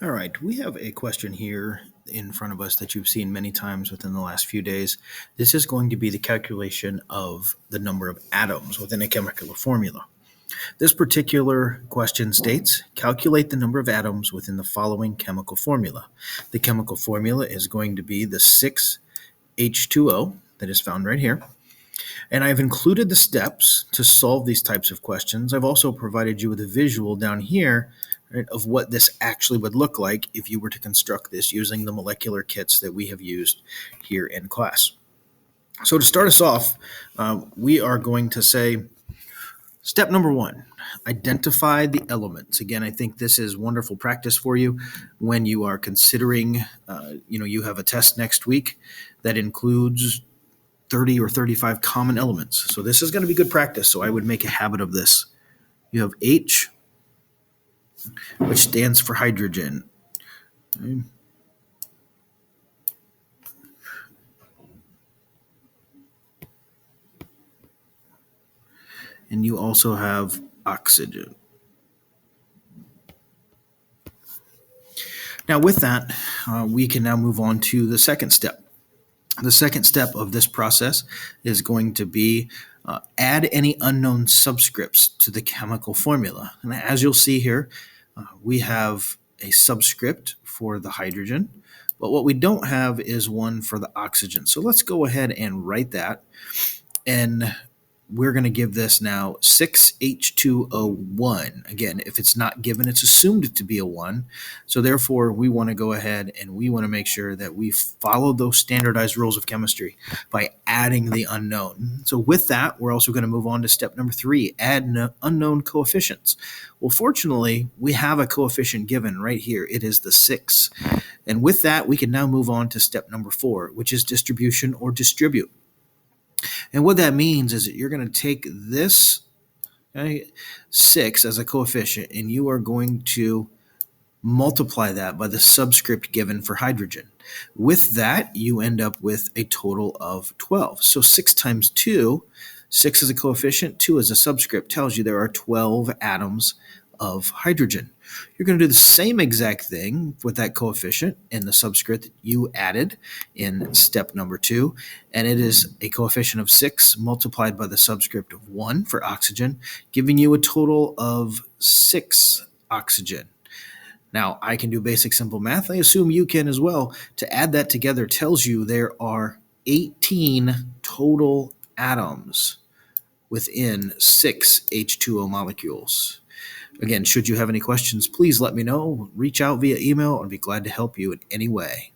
All right, we have a question here in front of us that you've seen many times within the last few days. This is going to be the calculation of the number of atoms within a chemical formula. This particular question states, calculate the number of atoms within the following chemical formula. The chemical formula is going to be the 6H2O that is found right here. And I've included the steps to solve these types of questions. I've also provided you with a visual down here, right, of what this actually would look like if you were to construct this using the molecular kits that we have used here in class. So to start us off, we are going to say, step number one, identify the elements. Again, I think this is wonderful practice for you when you are considering, you have a test next week that includes 30 or 35 common elements. So this is going to be good practice. So I would make a habit of this. You have H, which stands for hydrogen. Okay. And you also have oxygen. Now with that, we can now move on to the second step. The second step of this process is going to be add any unknown subscripts to the chemical formula. And as you'll see here, we have a subscript for the hydrogen, but what we don't have is one for the oxygen. So let's go ahead and write that. And we're going to give this now 6H2O1. Again, if it's not given, it's assumed to be a 1. So therefore, we want to go ahead and we want to make sure that we follow those standardized rules of chemistry by adding the unknown. So with that, we're also going to move on to step number 3, add unknown coefficients. Well, fortunately, we have a coefficient given right here. It is the 6. And with that, we can now move on to step number 4, which is distribution or distribute. And what that means is that you're going to take this 6 as a coefficient and you are going to multiply that by the subscript given for hydrogen. With that, you end up with a total of 12. So 6 times 2, 6 is a coefficient, 2 is a subscript, tells you there are 12 atoms of hydrogen. You're going to do the same exact thing with that coefficient and the subscript you added in step number 2, and it is a coefficient of 6 multiplied by the subscript of 1 for oxygen, giving you a total of 6 oxygen. Now, I can do basic simple math. I assume you can as well. To add that together tells you there are 18 total atoms within 6 H2O molecules. Again, should you have any questions, please let me know. Reach out via email. I'd be glad to help you in any way.